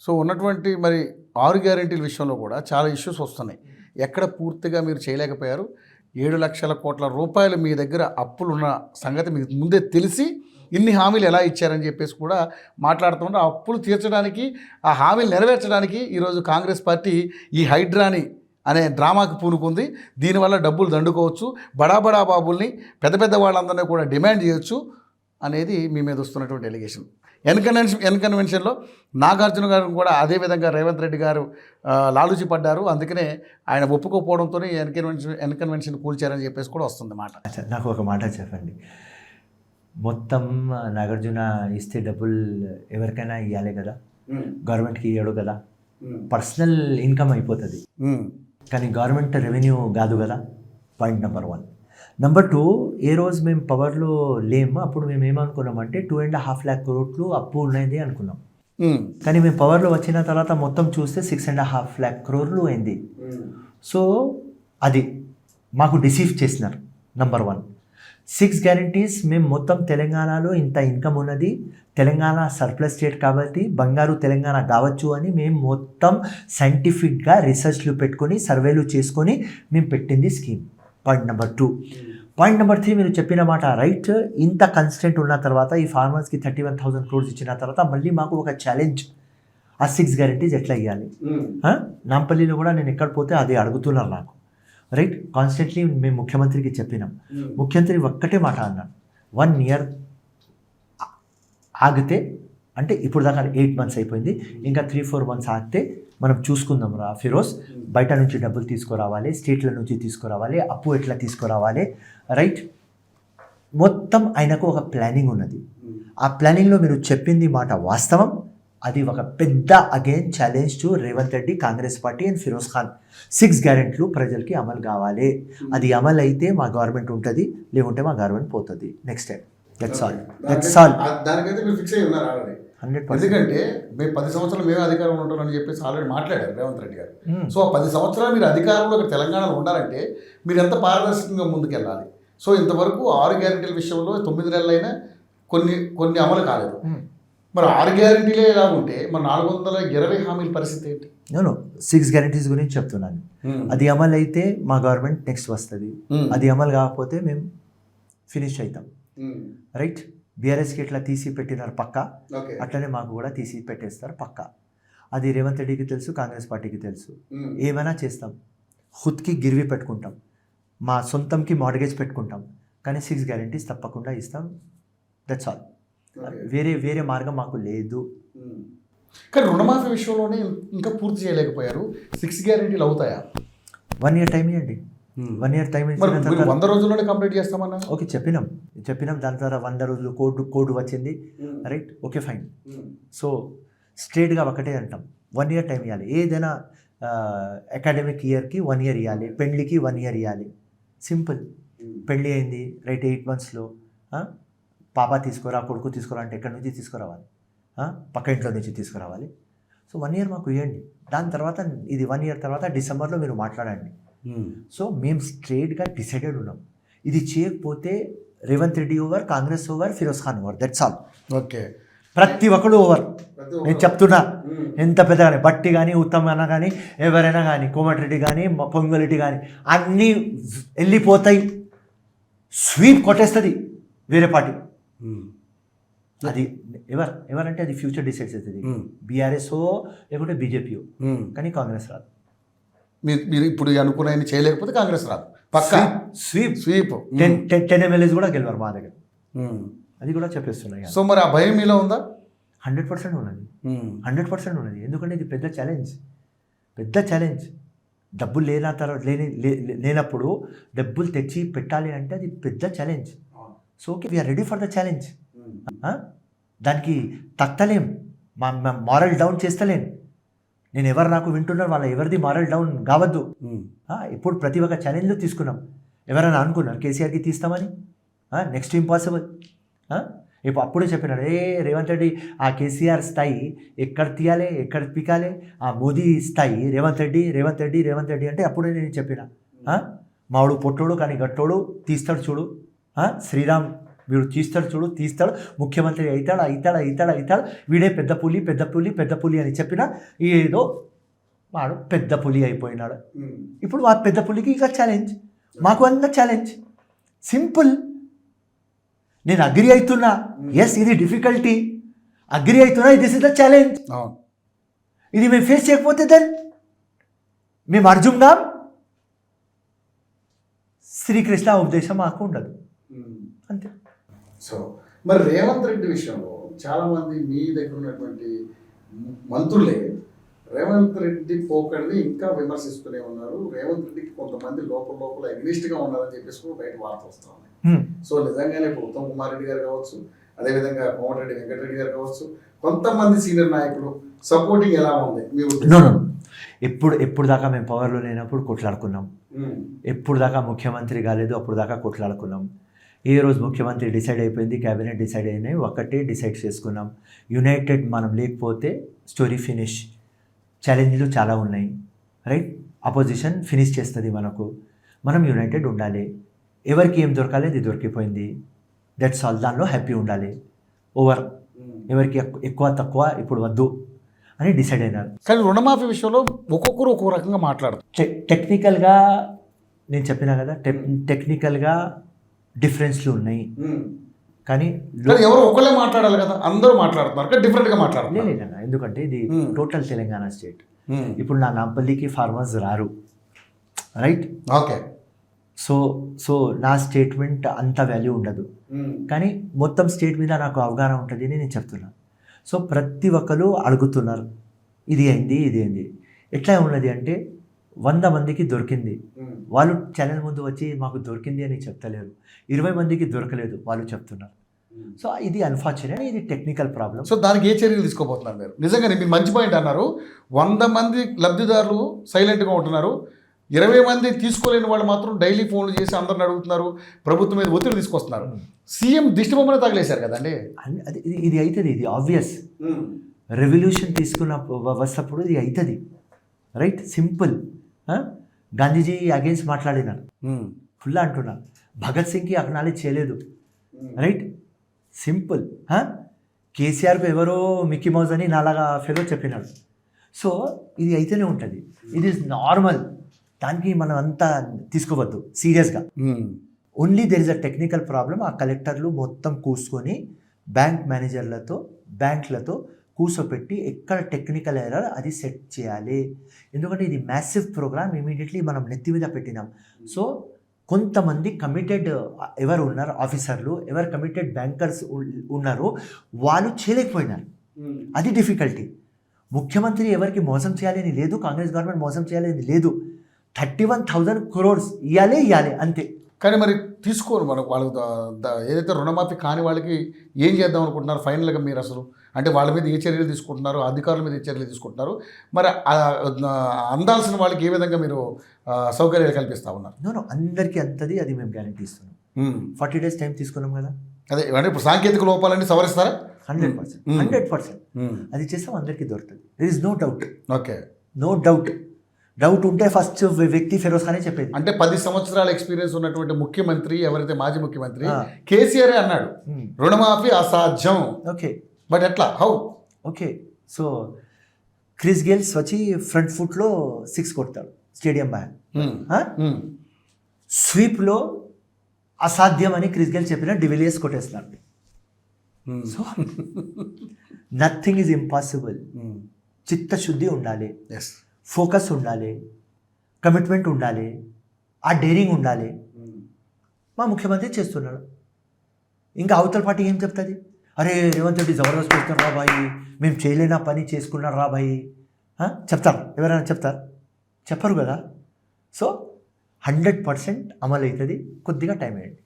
So ఉన్నటువంటి మరి 6 గ్యారెంటీల విషయంలో కూడా చాలా ఇష్యూస్ వస్తున్నాయి. ఎక్కడ పూర్తిగా మీరు చేయలేకపోయారు. 7,00,000 కోట్ల రూపాయలు మీ దగ్గర అప్పులున్న సంగతి మీకు ముందే తెలిసి ఇన్ని హామీలు ఎలా ఇచ్చారని చెప్పేసి కూడా మాట్లాడుతున్నారు. ఆ అప్పులు తీర్చడానికి, ఆ హామీలు నెరవేర్చడానికి ఈరోజు కాంగ్రెస్ పార్టీ ఈ హైడ్రాని అనే డ్రామాకి పూనుకుంది. దీనివల్ల డబ్బులు దండుకోవచ్చు, బడా బాబుల్ని, పెద్ద వాళ్ళందరినీ కూడా డిమాండ్ చేయొచ్చు అనేది మీ మీద వస్తున్నటువంటి ఎలిగేషన్. ఎన్కన్వెన్షన్లో నాగార్జున గారు కూడా అదేవిధంగా రేవంత్ రెడ్డి గారు లాలూచి పడ్డారు. అందుకనే ఆయన ఒప్పుకోకపోవడంతో ఎన్కన్వెన్షన్ కూల్చారని చెప్పేసి కూడా వస్తుంది మాట. నాకు ఒక మాట చెప్పండి, మొత్తం నాగార్జున ఇస్తే డబ్బులు ఎవరికైనా ఇవ్వాలి కదా, గవర్నమెంట్కి ఇవ్వడు కదా, పర్సనల్ ఇన్కమ్ అయిపోతుంది. కానీ గవర్నమెంట్ రెవెన్యూ కాదు కదా. Point number 1. నెంబర్ 2, ఏ రోజు మేము పవర్లో లేము అప్పుడు మేము ఏమనుకున్నామంటే 2.5 lakh crores అప్పు ఉన్నది అనుకున్నాం. కానీ మేము పవర్లో వచ్చిన తర్వాత మొత్తం చూస్తే 6.5 lakh crores అయింది. సో అది మాకు డిసీవ్ చేసినారు. నెంబర్ 1. 6 guarantees మేము మొత్తం తెలంగాణలో ఇంత ఇన్కమ్ ఉన్నది, తెలంగాణ సర్ప్లస్ స్టేట్ కాబట్టి బంగారు తెలంగాణ కావచ్చు అని మేము మొత్తం సైంటిఫిక్గా రీసెర్చ్లు పెట్టుకొని సర్వేలు చేసుకొని మేము పెట్టింది scheme. Point number 2. Point number 3, మీరు చెప్పిన మాట రైట్. ఇంత కన్స్టెంట్ ఉన్న తర్వాత ఈ ఫార్మర్స్కి 31,000 crores ఇచ్చిన తర్వాత మళ్ళీ మాకు ఒక ఛాలెంజ్, ఆ 6 guarantees ఎట్లా ఇవ్వాలి. నాంపల్లిలో కూడా నేను ఎక్కడ పోతే అదే అడుగుతున్నారు నాకు. రైట్, కాన్స్టెంట్లీ మేము ముఖ్యమంత్రికి చెప్పినాం. ముఖ్యమంత్రి ఒక్కటే మాట అన్నాడు, 1 year ఆగితే, అంటే ఇప్పుడు దాకా 8 months అయిపోయింది, ఇంకా 3-4 months ఆగితే మనం చూసుకుందాం రా ఫిరోజ్, బయట నుంచి డబ్బులు తీసుకురావాలి, స్టేట్ల నుంచి తీసుకురావాలి, అప్పు ఎట్లా తీసుకురావాలి. రైట్, మొత్తం ఆయనకు ఒక ప్లానింగ్ ఉన్నది. ఆ ప్లానింగ్లో మీరు చెప్పింది మాట వాస్తవం. అది ఒక పెద్ద again challenge to Revanth Reddy, Congress party and Firoz Khan. 6 guarantees ప్రజలకి అమలు కావాలి. అది అమలు అయితే మా గవర్నమెంట్ ఉంటుంది, లేకుంటే మా గవర్నమెంట్ పోతుంది. Next time that's all. దానికైతే మీరు ఫిక్స్ అయ్యి ఉన్నారు ఆల్రెడీ. 100%. ఎందుకంటే మేము 10 సంవత్సరాలు మేమే అధికారంలో ఉంటామని చెప్పేసి ఆల్రెడీ మాట్లాడారు రేవంత్ రెడ్డి గారు. సో 10 సంవత్సరాలు మీరు అధికారంలో ఇక్కడ తెలంగాణలో ఉండాలంటే మీరు ఎంత పారదర్శకంగా ముందుకెళ్ళాలి. సో ఇంతవరకు 6 guarantees విషయంలో 9 నెలలైనా కొన్ని అమలు కాలేదు. మరి 6 guarantees ఎలా ఉంటే మరి 420 హామీల పరిస్థితి ఏంటి? నేను 6 guarantees గురించి చెప్తున్నాను. అది అమలు అయితే మా గవర్నమెంట్ నెక్స్ట్ వస్తుంది, అది అమలు కాకపోతే మేము ఫినిష్ అవుతాం. రైట్, బీఆర్ఎస్కి ఇట్లా తీసి పెట్టినారు పక్క, అట్లనే మాకు కూడా తీసి పెట్టేస్తారు పక్క. అది రేవంత్ రెడ్డికి తెలుసు, కాంగ్రెస్ పార్టీకి తెలుసు. ఏమైనా చేస్తాం, ఖుద్కి గిర్వి పెట్టుకుంటాం, మా సొంతంకి మార్గేజ్ పెట్టుకుంటాం, కానీ 6 guarantees తప్పకుండా ఇస్తాం. That's all. వేరే మార్గం మాకు లేదు. కానీ రుణమాఫీ విషయంలోనే ఇంకా పూర్తి చేయలేకపోయారు. 6 guarantees అవుతాయా? 1 year టైం ఇవ్వండి. 1 year టైం 100 రోజుల్లోనే కంప్లీట్ చేస్తామన్నా. ఓకే, చెప్పినాం. దాని ద్వారా 100 రోజులు కోడ్ వచ్చింది. Right, okay fine. సో స్ట్రేట్గా ఒకటే అంటాం, 1 year టైం ఇవ్వాలి. ఏదైనా అకాడమిక్ ఇయర్కి 1 year ఇవ్వాలి, పెళ్ళికి 1 year ఇవ్వాలి. సింపుల్. పెళ్ళి అయింది, రైట్, 8 monthsలో పాప తీసుకురా, కొడుకు తీసుకురా అంటే ఎక్కడి నుంచి తీసుకురావాలి? పక్క ఇంట్లో నుంచి తీసుకురావాలి. సో 1 year మాకు ఇవ్వండి. దాని తర్వాత ఇది 1 year తర్వాత డిసెంబర్లో మీరు మాట్లాడండి. సో మేము స్ట్రేట్గా డిసైడెడ్ ఉన్నాం. ఇది చేయకపోతే Revanth Reddy over, Congress over, Firoz Khan over. That's all. Okay, ప్రతి ఒక్కడు ఓవర్. నేను చెప్తున్నా, ఎంత పెద్దగానే బట్టి కానీ, ఉత్తమ్ అన్న కానీ, ఎవరైనా కానీ, కోమటిరెడ్డి కానీ, పొంగులెడ్డి కానీ, అన్నీ వెళ్ళిపోతాయి. స్వీప్ కొట్టేస్తుంది వేరే పార్టీ. అది ఎవరంటే అది ఫ్యూచర్ డిసైడ్స్ అవుతుంది. బీఆర్ఎస్ఓ లేకుంటే బీజేపీఓ, కానీ కాంగ్రెస్ రాదు. మీరు ఇప్పుడు అనుకున్నాయని చేయలేకపోతే కాంగ్రెస్ రాదు. పక్కా స్వీప్ 10 MLAs కూడా గెలవారు మా దగ్గర. అది కూడా చెప్పేస్తున్నాయి. సో మరి ఆ భయం మీలో ఉందా? 100% ఉన్నది. 100% ఉన్నది. ఎందుకంటే ఇది పెద్ద ఛాలెంజ్. డబ్బులు లేనప్పుడు డబ్బులు తెచ్చి పెట్టాలి అంటే అది పెద్ద challenge. So okay, we are ready for the challenge. దానికి తట్టలేం, మారల్ డౌన్ చేస్తలేం. నేను ఎవరు నాకు వింటున్నారు, వాళ్ళ ఎవరిది మారల్ డౌన్ కావద్దు. ఇప్పుడు ప్రతి ఒక్క ఛాలెంజ్లో తీసుకున్నాం. ఎవరైనా అనుకున్నారు కేసీఆర్కి తీస్తామని? Next impossible. ఇప్పుడు అప్పుడే చెప్పినాడు, రేవంత్ రెడ్డి ఆ కేసీఆర్ స్థాయి ఎక్కడ తీయాలి, ఎక్కడ పీకాలి, ఆ మోదీ స్థాయి రేవంత్ రెడ్డి అంటే అప్పుడే నేను చెప్పిన, మావాడు పొట్టోడు కానీ గట్టోడు తీస్తాడు చూడు, శ్రీరామ్ వీడు తీస్తాడు చూడు, తీస్తాడు, ముఖ్యమంత్రి అవుతాడు, వీడే పెద్ద పులి అని చెప్పినా ఏదో వాడు పెద్ద పులి అయిపోయినాడు. ఇప్పుడు ఆ పెద్ద పులికి ఇక ఛాలెంజ్, మాకు అన్న ఛాలెంజ్ సింపుల్. నేను అగ్రి అవుతున్నా, ఎస్ ఇది డిఫికల్టీ, అగ్రి అవుతున్నా, దిస్ ఇస్ ద ఛాలెంజ్. ఇది మేము ఫేస్ చేయకపోతే దెన్ మేము అర్జున్నాం, శ్రీకృష్ణ ఉపదేశం మాకు ఉండదు, అంతే. సో మరి రేవంత్ రెడ్డి విషయంలో చాలామంది మీ దగ్గర ఉన్నటువంటి మంత్రులే రేవంత్ రెడ్డి పోకడిని ఇంకా విమర్శిస్తూనే ఉన్నారు. రేవంత్ రెడ్డికి కొంతమంది లోపల ఎగ్నిస్ట్గా ఉన్నారని చెప్పేసి కూడా బయట వార్త వస్తూ ఉన్నాయి. సో నిజంగానే ఇప్పుడు ఉత్తమ్ కుమార్ రెడ్డి గారు కావచ్చు, అదేవిధంగా కోమటిరెడ్డి వెంకటరెడ్డి గారు కావచ్చు, కొంతమంది సీనియర్ నాయకులు సపోర్టింగ్ ఎలా ఉంది మీ ఉద్దేశం? ఎప్పుడు దాకా మేము పవర్లో లేనప్పుడు కొట్లాడుకున్నాం, ఎప్పుడు దాకా ముఖ్యమంత్రి కాలేదు అప్పుడు దాకా కొట్లాడుకున్నాం. ఏ రోజు ముఖ్యమంత్రి డిసైడ్ అయిపోయింది, క్యాబినెట్ డిసైడ్ అయినాయి, ఒక్కటే డిసైడ్ చేసుకున్నాం, యునైటెడ్ మనం లేకపోతే స్టోరీ ఫినిష్. ఛాలెంజ్లు చాలా ఉన్నాయి, రైట్? అపోజిషన్ ఫినిష్ చేస్తుంది మనకు, మనం యునైటెడ్ ఉండాలి, ఎవరికి ఏం దొరకాలి అది దొరికిపోయింది, దట్స్ ఆల్. దానిలో హ్యాపీ ఉండాలి, ఓవర్. ఎవరికి ఎక్కువ తక్కువ ఇప్పుడు వద్దు అని డిసైడ్ అయినారు. కానీ రుణమాఫీ విషయంలో ఒక్కొక్కరు ఒక్కొక్క రకంగా మాట్లాడుతారు. టెక్నికల్గా నేను చెప్పినా కదా, టెక్నికల్గా డిఫరెన్స్లు ఉన్నాయి, కానీ ఎవరు ఒకళ్ళే మాట్లాడాలి కదా, అందరూ మాట్లాడుతున్నారు, డిఫరెంట్గా మాట్లాడుతున్నారు. లేదన్నా, ఎందుకంటే ఇది టోటల్ తెలంగాణ స్టేట్. ఇప్పుడు నా నాంపల్లికి ఫార్మర్స్ రారు, రైట్? ఓకే. సో నా స్టేట్మెంట్ అంత వాల్యూ ఉండదు, కానీ మొత్తం స్టేట్ మీద నాకు అవగాహన ఉంటుంది అని నేను చెప్తున్నాను. సో ప్రతి ఒక్కరు అడుగుతున్నారు, ఇది అయింది. ఎట్లా ఉన్నది అంటే 100 మందికి దొరికింది, వాళ్ళు ఛానల్ ముందు వచ్చి మాకు దొరికింది అని చెప్తలేరు. 20 మందికి దొరకలేదు, వాళ్ళు చెప్తున్నారు. సో ఇది అన్ఫార్చునేట్, ఇది టెక్నికల్ ప్రాబ్లం. సో దానికి ఏ చర్యలు తీసుకోబోతున్నారు మీరు? నిజంగానే మీరు మంచి పాయింట్ అన్నారు. 100 మంది లబ్ధిదారులు సైలెంట్గా ఉంటున్నారు, 20 మంది తీసుకోలేని వాళ్ళు మాత్రం డైలీ ఫోన్లు చేసి అందరిని అడుగుతున్నారు, ప్రభుత్వం మీద ఒత్తిడి తీసుకొస్తున్నారు. సీఎం దిష్టి బొమ్మనే తగిలేశారు కదండి. ఇది అవుతుంది, ఇది ఆబ్వియస్. రెవల్యూషన్ తీసుకున్న వస్తప్పుడు ఇది అవుతుంది, రైట్? సింపుల్. గాంధీజీ అగేన్స్ట్ మాట్లాడినారు, ఫుల్ అంటున్నారు. భగత్ సింగ్కి అక్నాలెడ్జ్ చేయలేదు, రైట్? సింపుల్. కేసీఆర్కు ఎవరో మిక్కీ మౌజ్ అని నాలాగా ఫెలో చెప్పినాడు. సో ఇది అయితేనే ఉంటుంది, ఇది ఇస్ నార్మల్. దానికి మనం అంతా తీసుకోవద్దు సీరియస్గా. Only there is a technical problem. ఆ కలెక్టర్లు మొత్తం కూర్చొని బ్యాంక్ మేనేజర్లతో, బ్యాంక్లతో కూర్చోపెట్టి ఎక్కడ టెక్నికల్ ఎర్రర్ అది సెట్ చేయాలి. ఎందుకంటే ఇది మ్యాసివ్ ప్రోగ్రామ్, ఇమీడియట్లీ మనం నెత్తి మీద పెట్టినాం. సో కొంతమంది కమిటెడ్ ఎవరు ఉన్నారు ఆఫీసర్లు, ఎవరు కమిటెడ్ బ్యాంకర్స్ ఉన్నారు, వాళ్ళు చేయలేకపోయినారు. అది డిఫికల్టీ. ముఖ్యమంత్రి ఎవరికి మోసం చేయాలని లేదు, కాంగ్రెస్ గవర్నమెంట్ మోసం చేయాలని లేదు. 31,000 crores ఇవ్వాలి అంతే. కానీ మరి తీసుకోరు మనకు వాళ్ళు ఏదైతే రుణమాఫీ కాని వాళ్ళకి ఏం చేద్దాం అనుకుంటున్నారు ఫైనల్గా మీరు? అసలు అంటే వాళ్ళ మీద ఏ చర్యలు తీసుకుంటున్నారు, అధికారుల మీద ఏ చర్యలు తీసుకుంటున్నారు, మరి అందాల్సిన వాళ్ళకి ఏ విధంగా మీరు సౌకర్యాలు కల్పిస్తూ ఉన్నారు? నో అందరికీ అంతది, అది మేము గ్యారంటీ ఇస్తున్నాం. 40 days టైం తీసుకున్నాం కదా. అదే అంటే ఇప్పుడు సాంకేతిక లోపాలన్నీ సవరిస్తారా? 100% అది చేస్తాం, అందరికీ దొరుకుతుంది. There is no doubt. Okay, no doubt ఉంటే ఫస్ట్ వ్యక్తి ఫిరోజ్ ఖానే చెప్పేది. అంటే 10 సంవత్సరాల ఎక్స్పీరియన్స్ ఉన్నటువంటి ముఖ్యమంత్రి ఎవరైతే మాజీ ముఖ్యమంత్రి కేసీఆర్ అన్నాడు రుణమాఫీ అసాధ్యం. ఓకే, బట్ ఎట్లా, హౌ? ఓకే, సో క్రిస్ గేల్స్ వచ్చి ఫ్రంట్ ఫుట్లో 6 కొడతాడు స్టేడియం బ్యాన్. స్వీప్లో అసాధ్యం అని క్రిస్ గేల్ చెప్పిన డివిలియర్స్ కొట్టేస్తున్నాడు. So nothing is impossible. చిత్తశుద్ధి ఉండాలి, ఫోకస్ ఉండాలి, కమిట్మెంట్ ఉండాలి, ఆ డేరింగ్ ఉండాలి. మా ముఖ్యమంత్రి చేస్తున్నాడు. ఇంకా అవతల పార్టీ ఏం చెప్తుంది? అరే రేవంత్ రెడ్డి జబర్దస్త్ చేస్తారు రా బాయి, మేము చేయలేనా పని చేసుకున్నాడు రా బాయి చెప్తారు. ఎవరైనా చెప్తారు? చెప్పరు కదా. సో 100% అమలు అవుతుంది, కొద్దిగా టైం వేయండి.